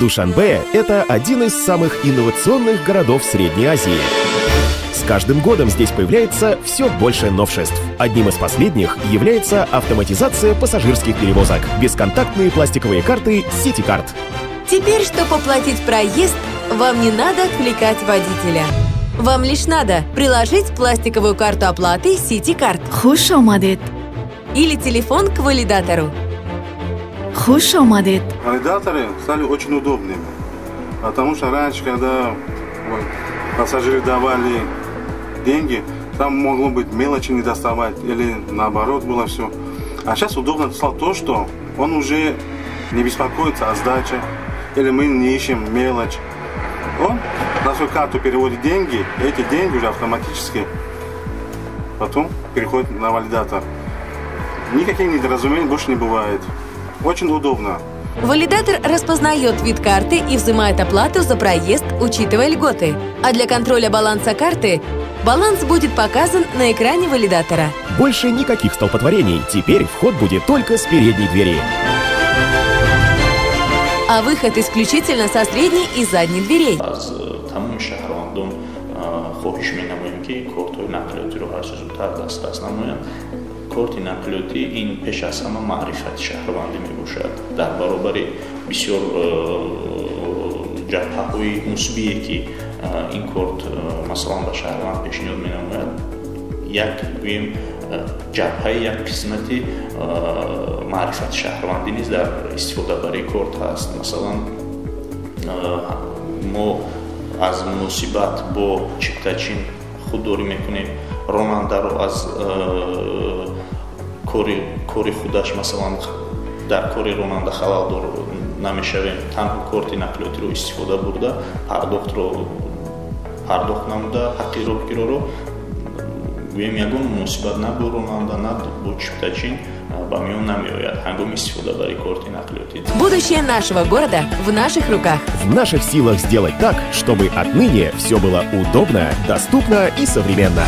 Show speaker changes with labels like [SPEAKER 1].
[SPEAKER 1] Душанбе – это один из самых инновационных городов Средней Азии. С каждым годом здесь появляется все больше новшеств. Одним из последних является автоматизация пассажирских перевозок, бесконтактные пластиковые карты CityCard.
[SPEAKER 2] Теперь, чтобы оплатить проезд, вам не надо отвлекать водителя. Вам лишь надо приложить пластиковую карту оплаты CityCard.
[SPEAKER 3] Хуш омадед.
[SPEAKER 2] Или телефон к валидатору.
[SPEAKER 3] Хуш омадед.
[SPEAKER 4] Валидаторы стали очень удобными, потому что раньше, когда пассажиры давали деньги, там могло быть мелочи не доставать или наоборот было все. А сейчас удобно стало то, что он уже не беспокоится о сдаче или мы не ищем мелочь. Он на свою карту переводит деньги, и эти деньги уже автоматически потом переходят на валидатор. Никаких недоразумений больше не бывает. Очень удобно.
[SPEAKER 2] Валидатор распознает вид карты и взимает оплату за проезд, учитывая льготы. А для контроля баланса карты баланс будет показан на экране валидатора.
[SPEAKER 1] Больше никаких столпотворений. Теперь вход будет только с передней двери.
[SPEAKER 2] А выход исключительно со средней и задней дверей.
[SPEAKER 5] کورتی نقلیاتی این پیش از همه معرفت شهروندی میباشد در برابر بسیار جبهه‌های مثبتی که این کورت مثلا به شهروند پیشنهاد می‌نماید یک گویم جبهه یک قسمتی معرفت شهروندی نیز در استفاده برای کورت هست مثلا ما از مناسبت با چیپتاچین خودداری میکنیم راننده رو از کاری خودش مثلا در کاری راننده خلال دار نمیشویم تنها کارت نقلیاتی رو استفاده برده پرداخت نموده حقی راهگیرا رو گویم یگان مناسبت نه با راننده نه با чиптачин ба миён намеояд ҳангоми истифода барои корти нақлиётӣ.
[SPEAKER 2] Будущее нашего города в наших руках.
[SPEAKER 1] В наших силах сделать так, чтобы отныне все было удобно, доступно и современно.